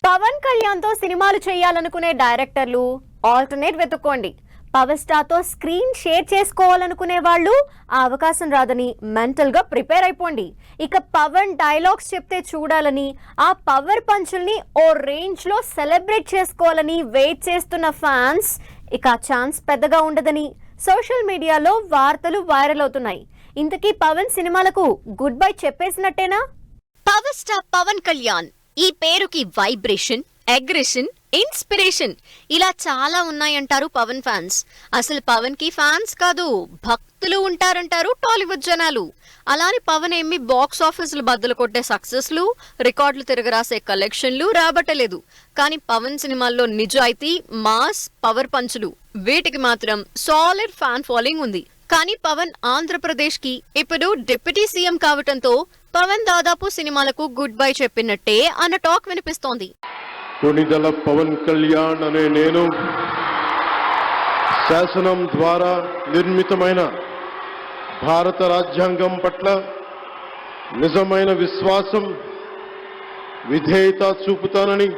పవన్ కళ్యాణ్ తో సినిమాలు చేయాలనుకునే డైరెక్టర్లు ఆల్టర్నేట్ వెతుక్కోండి. పవర్ స్టార్ తో స్క్రీన్ షేర్ చేసుకోవాలనుకునే వాళ్ళు ఆ అవకాశం రాదని మెంటల్ గా ప్రిపేర్ అయిపోండి. ఇక పవన్ డైలాగ్స్ చెప్తే చూడాలని, ఆ పవర్ పంచుల్ని ఓ రేంజ్ లో సెలబ్రేట్ చేసుకోవాలని వెయిట్ చేస్తున్న ఫ్యాన్స్ ఇక ఛాన్స్ పెద్దగా ఉండదని సోషల్ మీడియాలో వార్తలు వైరల్ అవుతున్నాయి. ఇంతకీ పవన్ సినిమాలకు గుడ్ బై చెప్పేసినట్టేనా? పవర్ స్టార్ పవన్ కళ్యాణ్ ఈ పేరుకి వైబ్రేషన్, అగ్రెషన్, ఇన్స్పిరేషన్ ఇలా చాలా ఉన్నాయంటారు పవన్ ఫ్యాన్స్. అసలు పవన్ కి ఫ్యాన్స్ కాదు, భక్తులు ఉంటారంటారు టాలీవుడ్ జనాలు. అలానే పవన్ ఏమి బాక్స్ ఆఫీసులు బద్దలు కొట్టే సక్సెస్లు, రికార్డులు తిరగరాసే కలెక్షన్లు రాబట్టలేదు. కానీ పవన్ సినిమాల్లో నిజాయితీ, మాస్, పవర్ పంచులు వీటికి మాత్రం సాలిడ్ ఫ్యాన్ ఫాలోయింగ్ ఉంది. కానీ పవన్ ఆంధ్రప్రదేశ్ కి ఇప్పుడు డిప్యూటీ సీఎం కావటంతో పవన్ దాదాపు సినిమాలకు గుడ్ బై చెప్పినట్టే అన్న టాక్ వినిపిస్తోంది. కొణిదెల పవన్ కళ్యాణ్ అనే నేను శాసనం ద్వారా నిర్మితమైన భారత రాజ్యాంగం పట్ల నిజమైన విశ్వాసం, విధేయత చూపుతానని,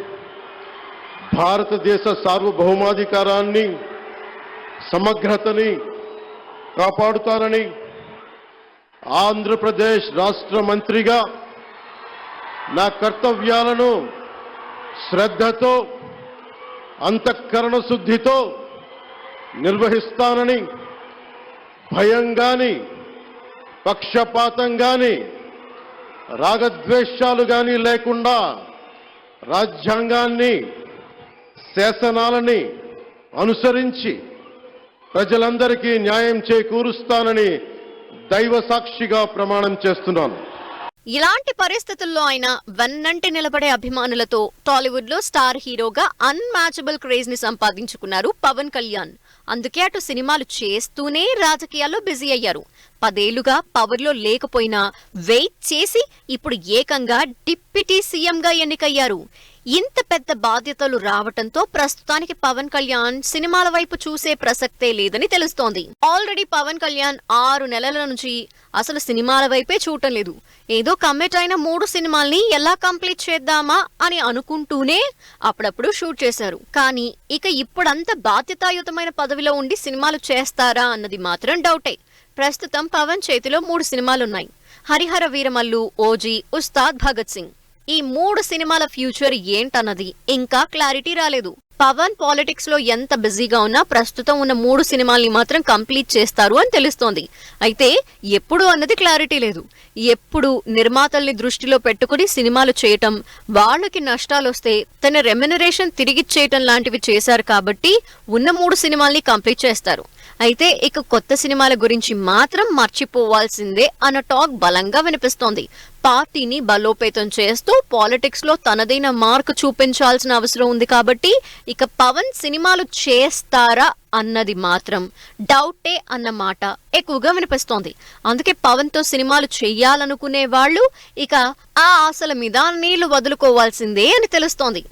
భారతదేశ సార్వభౌమాధికారాన్ని, సమగ్రతని కాపాడుతానని, ఆంధ్రప్రదేశ్ రాష్ట్ర మంత్రిగా నా కర్తవ్యాలను శ్రద్ధతో, అంతఃకరణ శుద్ధితో నిర్వహిస్తానని, భయం గాని, పక్షపాతం గాని, రాగద్వేషాలు గాని లేకుండా రాజ్యాంగాన్ని, శాసనాలని అనుసరించి ప్రజలందరికీ న్యాయం చేకూరుస్తానని దైవ సాక్షిగా ప్రమాణం చేస్తున్నాను. ఇలాంటి పరిస్థితుల్లో ఆయన వెన్నంటి నిలబడే అభిమానులతో టాలీవుడ్ లో స్టార్ హీరోగా అన్మ్యాచబుల్ క్రేజ్ ని సంపాదించుకున్నారు పవన్ కళ్యాణ్. అందుకే అటు సినిమాలు చేస్తూనే రాజకీయాల్లో బిజీ అయ్యారు. 10 ఏళ్లుగా పవర్ లో లేకపోయినా వెయిట్ చేసి ఇప్పుడు ఏకంగా డిప్యూటీ సీఎం గా ఎన్నికయ్యారు. ఇంత పెద్ద బాధ్యతలు రావటంతో ప్రస్తుతానికి పవన్ కళ్యాణ్ సినిమాల వైపు చూసే ప్రసక్తే లేదని తెలుస్తోంది. ఆల్రెడీ పవన్ కళ్యాణ్ 6 నెలల నుంచి అసలు సినిమాల వైపే చూడటం లేదు. ఏదో కమిట్ అయిన 3 సినిమాల్ని ఎలా కంప్లీట్ చేద్దామా అని అనుకుంటూనే అప్పుడప్పుడు షూట్ చేశారు. కానీ ఇక ఇప్పుడంత బాధ్యతాయుతమైన పదవిలో ఉండి సినిమాలు చేస్తారా అన్నది మాత్రం డౌటే. ప్రస్తుతం పవన్ చేతిలో 3 సినిమాలున్నాయి. హరిహర వీరమల్లు, ఓజీ, ఉస్తాద్ భగత్ సింగ్. ఈ 3 సినిమాల ఫ్యూచర్ ఏంటన్నది ఇంకా క్లారిటీ రాలేదు. పవన్ పాలిటిక్స్ లో ఎంత బిజీగా ఉన్నా ప్రస్తుతం ఉన్న 3 సినిమాల్ని మాత్రం కంప్లీట్ చేస్తారు అని తెలుస్తోంది. అయితే ఎప్పుడు అన్నది క్లారిటీ లేదు. ఎప్పుడు నిర్మాతల్ని దృష్టిలో పెట్టుకుని సినిమాలు చేయటం, వాళ్ళకి నష్టాలొస్తే తన రెమ్యునరేషన్ తిరిగిచ్చేయటం లాంటివి చేశారు కాబట్టి ఉన్న 3 సినిమాల్ని కంప్లీట్ చేస్తారు. అయితే ఇక కొత్త సినిమాల గురించి మాత్రం మర్చిపోవాల్సిందే అన్న టాక్ బలంగా వినిపిస్తోంది. పార్టీని బలోపేతం చేస్తూ పాలిటిక్స్ లో తనదైన మార్క్ చూపించాల్సిన అవసరం ఉంది కాబట్టి ఇక పవన్ సినిమాలు చేస్తారా అన్నది మాత్రం డౌటే అన్న మాట ఎక్కువగా వినిపిస్తోంది. అందుకే పవన్ తో సినిమాలు చెయ్యాలనుకునే వాళ్ళు ఇక ఆ ఆశల మీద నీళ్లు వదులుకోవాల్సిందే అని తెలుస్తోంది.